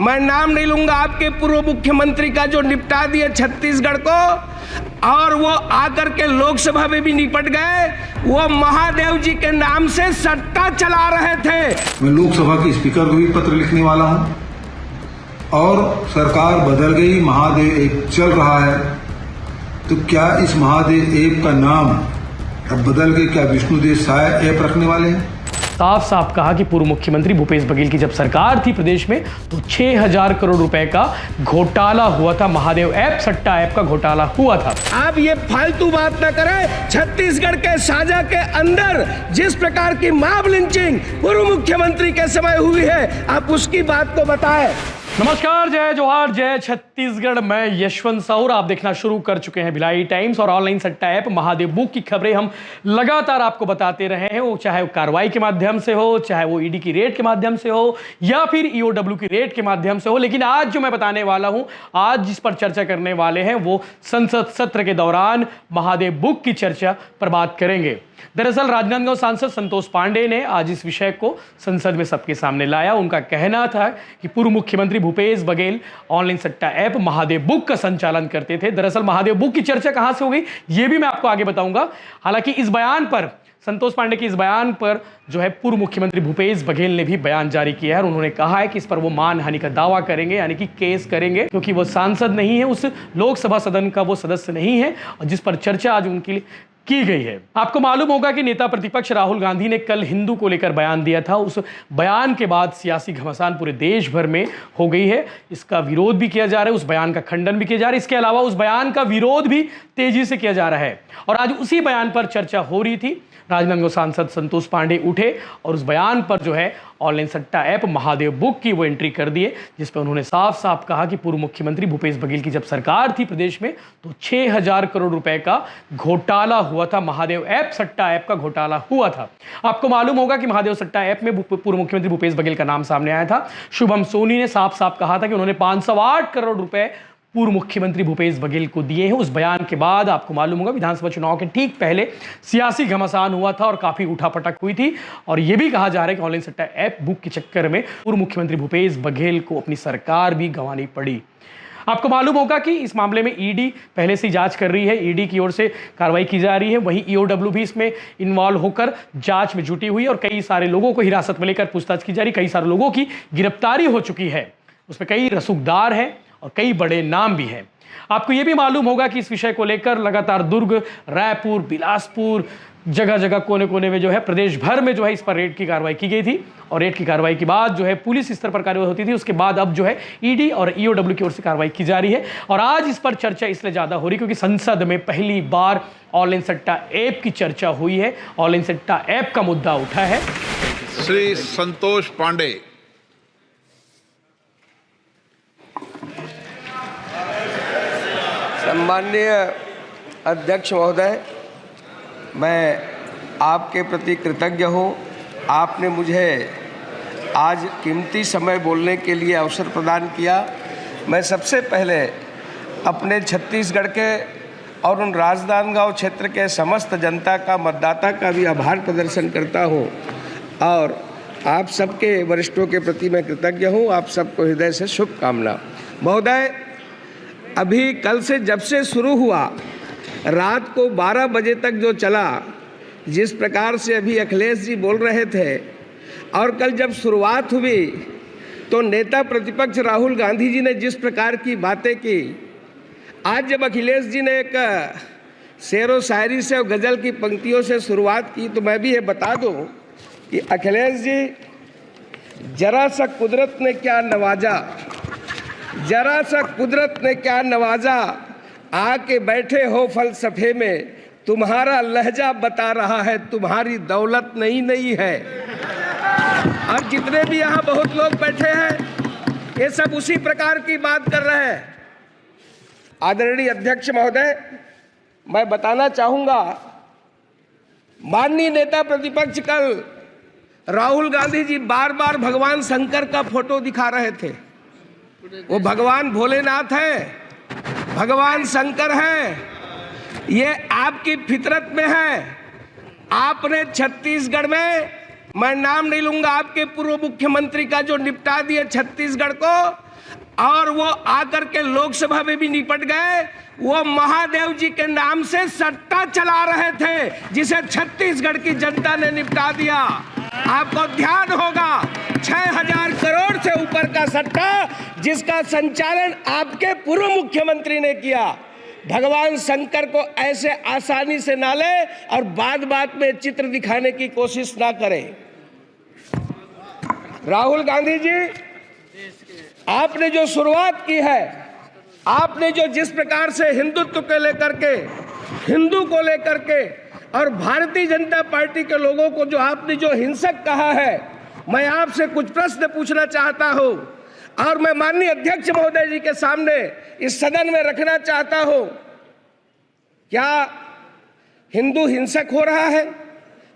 मैं नाम नहीं लूंगा आपके पूर्व मुख्यमंत्री का जो निपटा दिए छत्तीसगढ़ को, और वो आकर के लोकसभा में भी निपट गए। वो महादेव जी के नाम से सट्टा चला रहे थे। मैं लोकसभा के स्पीकर को भी पत्र लिखने वाला हूं, और सरकार बदल गई, महादेव ऐप चल रहा है, तो क्या इस महादेव ऐप का नाम अब बदल के क्या विष्णुदेव साय ऐप रखने वाले हैं? साफ साफ कहा कि पूर्व मुख्यमंत्री भूपेश बघेल की जब सरकार थी प्रदेश में तो 6000 करोड़ रुपए का घोटाला हुआ था। महादेव ऐप, सट्टा ऐप का घोटाला हुआ था। आप ये फालतू बात ना करें। छत्तीसगढ़ के साझा के अंदर जिस प्रकार की मॉब लिंचिंग पूर्व मुख्यमंत्री के समय हुई है, आप उसकी बात को बताएं। नमस्कार, जय जोहार, जय छत्तीसगढ़। मैं यशवंत साहू, आप देखना शुरू कर चुके हैं भिलाई टाइम्स और ऑनलाइन सट्टा ऐप महादेव बुक की खबरें हम लगातार आपको बताते रहे हैं। वो चाहे वो कार्रवाई के माध्यम से हो, चाहे वो ईडी की रेड के माध्यम से हो, या फिर ईओडब्ल्यू की रेड के माध्यम से हो। लेकिन आज जो मैं बताने वाला हूं, आज जिस पर चर्चा करने वाले हैं, वो संसद सत्र के दौरान महादेव बुक की चर्चा पर बात करेंगे। दरअसल राजनांदगांव सांसद संतोष पांडे ने आज इस विषय को संसद में सबके सामने लाया। उनका कहना था कि पूर्व मुख्यमंत्री भूपेश बघेल ऑनलाइन सट्टा ऐप महादेव बुक का संचालन करते थे। दरअसल महादेव बुक की चर्चा कहां से हो गई, यह भी मैं आपको आगे बताऊंगा। हालांकि इस बयान पर, संतोष पांडे के इस बयान पर जो है पूर्व मुख्यमंत्री भूपेश बघेल ने भी बयान जारी किया है और उन्होंने कहा है कि इस पर वो मानहानि का दावा करेंगे, यानी कि केस करेंगे, क्योंकि वो सांसद नहीं है, उस लोकसभा सदन का वो सदस्य नहीं है और जिस पर चर्चा आज उनके लिए की गई है। आपको मालूम होगा कि नेता प्रतिपक्ष राहुल गांधी ने कल हिंदू को लेकर बयान दिया था। उस बयान के बाद सियासी घमासान पूरे देश भर में हो गई है। इसका विरोध भी किया जा रहा है, उस बयान का खंडन भी किया जा रहा है। इसके अलावा उस बयान का विरोध भी तेजी से किया जा रहा है और आज उसी बयान पर चर्चा हो रही थी। राजनांदगांव सांसद संतोष पांडे उठे और उस बयान पर जो है ऑनलाइन सट्टा ऐप महादेव बुक की वो एंट्री कर दिए, जिस पर उन्होंने साफ साफ कहा कि पूर्व मुख्यमंत्री भूपेश बघेल की जब सरकार थी प्रदेश में तो 6000 करोड़ रुपए का घोटाला हुआ था। महादेव ऐप, सट्टा ऐप का घोटाला हुआ था। आपको मालूम होगा कि महादेव सट्टा ऐप में पूर्व मुख्यमंत्री भूपेश बघेल का नाम सामने आया था। शुभम सोनी ने साफ साफ कहा था कि उन्होंने 508 करोड़ रुपए पूर्व मुख्यमंत्री भूपेश बघेल को दिए हैं। उस बयान के बाद आपको मालूम होगा विधानसभा चुनाव के ठीक पहले सियासी घमासान हुआ था और काफी उठापटक हुई थी और यह भी कहा जा रहा है कि ऑनलाइन सट्टा ऐप बुक के चक्कर में पूर्व मुख्यमंत्री भूपेश बघेल को अपनी सरकार भी गंवानी पड़ी। आपको मालूम होगा कि इस मामले में ईडी पहले से जांच कर रही है, ईडी की ओर से कार्रवाई की जा रही है। वहीं ईओडब्ल्यू भी इसमें इन्वॉल्व होकर जांच में जुटी हुई और कई सारे लोगों को हिरासत में लेकर पूछताछ की जा रही। कई सारे लोगों की गिरफ्तारी हो चुकी है, उसमें कई रसूखदार हैं और कई बड़े नाम भी हैं। आपको यह भी मालूम होगा कि इस विषय को लेकर लगातार दुर्ग, रायपुर, बिलासपुर, जगह जगह कोने कोने में जो है प्रदेश भर में जो है इस पर रेड की कार्रवाई की गई थी और रेड की कार्रवाई के बाद जो है पुलिस स्तर पर कार्रवाई होती थी। उसके बाद अब जो है ईडी और ईओडब्ल्यू की ओर से कार्रवाई की जा रही है और आज इस पर चर्चा इसलिए ज्यादा हो रही क्योंकि संसद में पहली बार ऑनलाइन सट्टा ऐप की चर्चा हुई है। ऑनलाइन सट्टा ऐप का मुद्दा उठा है। श्री संतोष पांडे। सम्माननीय अध्यक्ष महोदय, मैं आपके प्रति कृतज्ञ हूँ। आपने मुझे आज कीमती समय बोलने के लिए अवसर प्रदान किया। मैं सबसे पहले अपने छत्तीसगढ़ के और उन राजनांदगांव क्षेत्र के समस्त जनता का, मतदाता का भी आभार प्रदर्शन करता हूँ और आप सबके वरिष्ठों के प्रति मैं कृतज्ञ हूँ। आप सबको हृदय से शुभकामना। महोदय, अभी कल से जब से शुरू हुआ, रात को 12 बजे तक जो चला, जिस प्रकार से अभी अखिलेश जी बोल रहे थे और कल जब शुरुआत हुई तो नेता प्रतिपक्ष राहुल गांधी जी ने जिस प्रकार की बातें की, आज जब अखिलेश जी ने एक शेरो शायरी से और गज़ल की पंक्तियों से शुरुआत की, तो मैं भी ये बता दूं कि अखिलेश जी, जरा सा कुदरत ने क्या नवाजा, जरा सा कुदरत ने क्या नवाजा, आके बैठे हो फलसफे में, तुम्हारा लहजा बता रहा है तुम्हारी दौलत नई नई है। और जितने भी यहाँ बहुत लोग बैठे हैं ये सब उसी प्रकार की बात कर रहे हैं। आदरणीय अध्यक्ष महोदय, मैं बताना चाहूंगा, माननीय नेता प्रतिपक्ष कल राहुल गांधी जी बार बार भगवान शंकर का फोटो दिखा रहे थे। वो भगवान भोलेनाथ है, भगवान शंकर है, ये आपकी फितरत में है। आपने छत्तीसगढ़ में, मैं नाम नहीं लूंगा आपके पूर्व मुख्यमंत्री का जो निपटा दिए छत्तीसगढ़ को, और वो आकर के लोकसभा में भी निपट गए। वो महादेव जी के नाम से सट्टा चला रहे थे, जिसे छत्तीसगढ़ की जनता ने निपटा दिया। आपको ध्यान होगा, 6000 करोड़ से ऊपर का सट्टा, जिसका संचालन आपके पूर्व मुख्यमंत्री ने किया। भगवान शंकर को ऐसे आसानी से ना ले और बात में चित्र दिखाने की कोशिश ना करें। राहुल गांधी जी, आपने जो शुरुआत की है, आपने जो जिस प्रकार से हिंदुत्व को लेकर के, हिंदू को लेकर के और भारतीय जनता पार्टी के लोगों को जो आपने जो हिंसक कहा है, मैं आपसे कुछ प्रश्न पूछना चाहता हूं और मैं माननीय अध्यक्ष महोदय जी के सामने इस सदन में रखना चाहता हूं। क्या हिंदू हिंसक हो रहा है?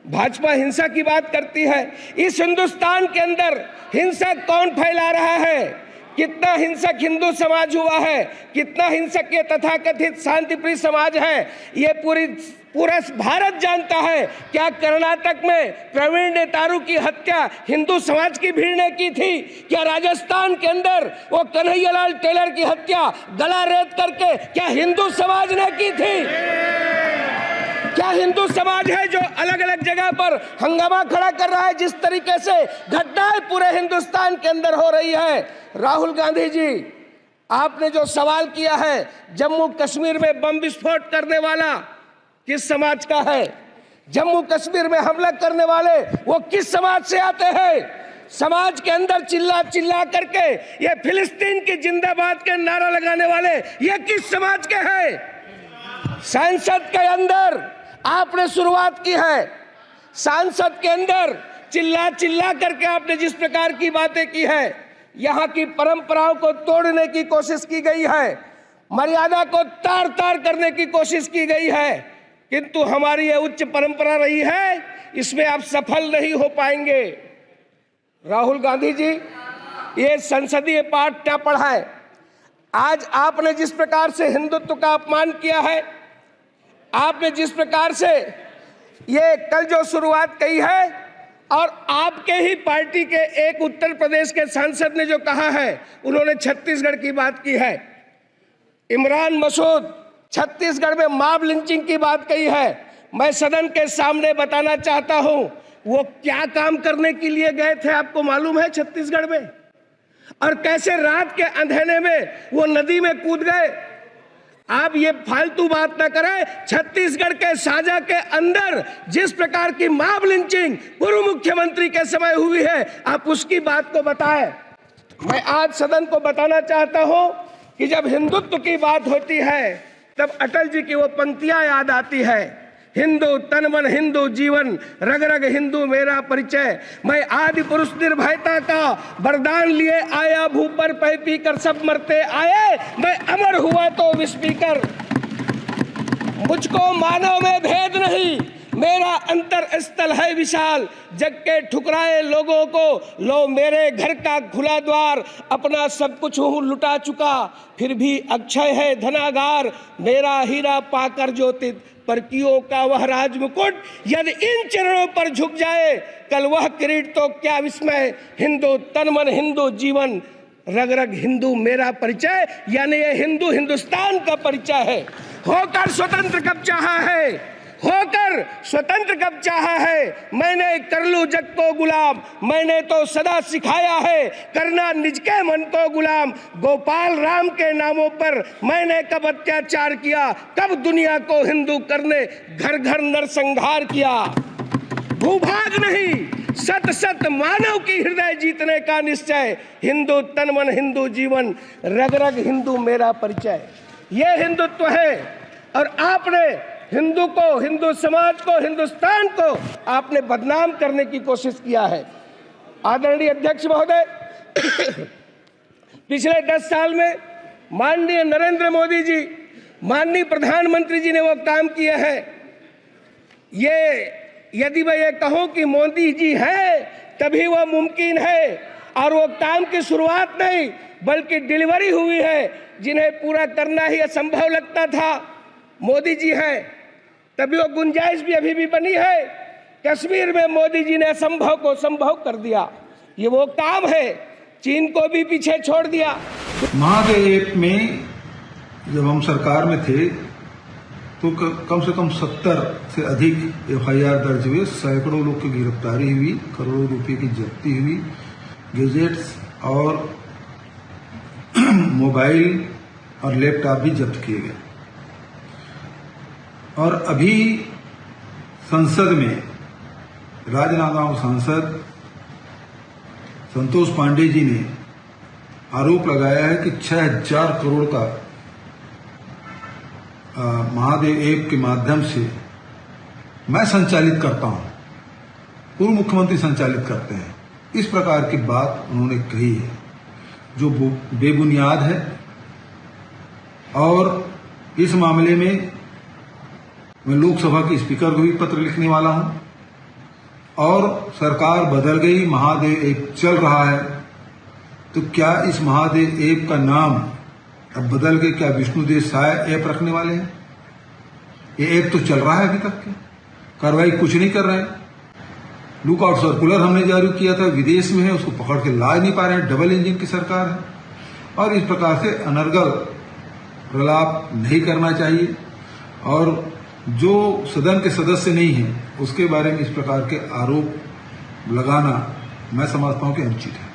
भाजपा हिंसा की बात करती है। इस हिंदुस्तान के अंदर हिंसा कौन फैला रहा है? कितना हिंसक हिंदू समाज हुआ है, कितना हिंसक ये तथाकथित शांतिप्रिय समाज है, ये पूरा भारत जानता है। क्या कर्नाटक में प्रवीण नेतारू की हत्या हिंदू समाज की भीड़ ने की थी? क्या राजस्थान के अंदर वो कन्हैयालाल टेलर की हत्या गला रेत करके क्या हिंदू समाज ने की थी? क्या हिंदू समाज है जो अलग अलग जगह पर हंगामा खड़ा कर रहा है? जिस तरीके से घटनाएं पूरे हिंदुस्तान के अंदर हो रही है। राहुल गांधी जी, आपने जो सवाल किया है, जम्मू कश्मीर में बम विस्फोट करने वाला किस समाज का है? जम्मू कश्मीर में हमला करने वाले वो किस समाज से आते हैं? समाज के अंदर चिल्ला चिल्ला करके ये फिलिस्तीन की जिंदाबाद के नारा लगाने वाले ये किस समाज के हैं? संसद के अंदर आपने शुरुआत की है, संसद के अंदर चिल्ला चिल्ला करके आपने जिस प्रकार की बातें की है, यहाँ की परंपराओं को तोड़ने की कोशिश की गई है, मर्यादा को तार तार करने की कोशिश की गई है, किंतु हमारी ये उच्च परंपरा रही है, इसमें आप सफल नहीं हो पाएंगे। राहुल गांधी जी, ये संसदीय पाठ क्या पढ़ाए? आज आपने जिस प्रकार से हिंदुत्व का अपमान किया है, आपने जिस प्रकार से ये कल जो शुरुआत कही है, और आपके ही पार्टी के एक उत्तर प्रदेश के सांसद ने जो कहा है, उन्होंने छत्तीसगढ़ की बात की है। इमरान मसूद छत्तीसगढ़ में मॉब लिंचिंग की बात कही है। मैं सदन के सामने बताना चाहता हूं, वो क्या काम करने के लिए गए थे आपको मालूम है छत्तीसगढ़ में? और कैसे रात के अंधेरे में वो नदी में कूद गए। आप ये फालतू बात ना करें। छत्तीसगढ़ के साजा के अंदर जिस प्रकार की मॉब लिंचिंग पूर्व मुख्यमंत्री के समय हुई है, आप उसकी बात को बताएं। मैं आज सदन को बताना चाहता हूं कि जब हिंदुत्व की बात होती है, तब अटल जी की वो पंक्तियां याद आती है, हिंदू तन मन हिंदू जीवन, रग रग हिंदू मेरा परिचय। मैं आदि पुरुष निर्भयता का वरदान लिए आया, भू पर पै पी कर सब मरते आए, मैं अमर हुआ तो विष पीकर। मुझको मानव में भेद नहीं, मेरा अंतर स्थल है विशाल, जग के ठुकराए लोगों को लो मेरे घर का खुला द्वार। अपना सब कुछ हूँ लुटा चुका, फिर भी अक्षय है धनागार, मेरा हीरा पाकर ज्योतित परकियों का वह राज मुकुट। यदि इन चरणों पर झुक जाए कल वह किरीट तो क्या विस्मय। हिंदू तन मन हिंदू जीवन, रग रग हिंदू मेरा परिचय। यानी ये हिंदू हिंदुस्तान का परिचय है। होकर स्वतंत्र कब चाहा है, होकर स्वतंत्र कब चाहा है, मैंने कर लूं जग को गुलाम। मैंने तो सदा सिखाया है करना निज के मन को गुलाम। गोपाल राम के नामों पर मैंने कब अत्याचार किया, कब दुनिया को हिंदू करने घर घर नरसंहार किया। भूभाग नहीं, सत सत मानव की हृदय जीतने का निश्चय। हिंदू तन मन हिंदू जीवन, रग रग हिंदू मेरा परिचय। ये हिंदुत्व है। और आपने हिंदू को, हिंदू समाज को, हिंदुस्तान को आपने बदनाम करने की कोशिश किया है। आदरणीय अध्यक्ष महोदय, पिछले 10 साल में माननीय नरेंद्र मोदी जी, माननीय प्रधानमंत्री जी ने वो काम किए हैं। ये यदि मैं ये कहूं कि मोदी जी है तभी वो मुमकिन है, और वो काम की शुरुआत नहीं बल्कि डिलीवरी हुई है, जिन्हें पूरा करना ही असंभव लगता था। मोदी जी हैं तभी वो गुंजाइश भी अभी भी बनी है। कश्मीर में मोदी जी ने असंभव को संभव कर दिया। ये वो काम है। चीन को भी पीछे छोड़ दिया, महादेव ऐप में जब हम सरकार में थे तो कम से कम 70 से अधिक एफआईआर दर्ज हुए, सैकड़ों लोग की गिरफ्तारी हुई, करोड़ों रुपए की जब्ती हुई, गैजेट्स और मोबाइल और लैपटॉप भी जब्त किए गए। और अभी संसद में राजनांदगांव सांसद संतोष पांडे जी ने आरोप लगाया है कि 6000 करोड़ का महादेव ऐप के माध्यम से मैं संचालित करता हूं, पूर्व मुख्यमंत्री संचालित करते हैं। इस प्रकार की बात उन्होंने कही है जो बेबुनियाद है। और इस मामले में मैं लोकसभा के स्पीकर को भी पत्र लिखने वाला हूं। और सरकार बदल गई, महादेव ऐप चल रहा है, तो क्या इस महादेव ऐप का नाम अब बदल के क्या विष्णुदेव साय ऐप रखने वाले हैं? ये ऐप तो चल रहा है, अभी तक की कार्रवाई कुछ नहीं कर रहे हैं। लुकआउट सर्कुलर हमने जारी किया था, विदेश में है, उसको पकड़ के ला नहीं पा रहे हैं। डबल इंजन की सरकार है और इस प्रकार से अनर्गल प्रलाप नहीं करना चाहिए। और जो सदन के सदस्य नहीं है उसके बारे में इस प्रकार के आरोप लगाना मैं समझता हूं कि अनुचित है।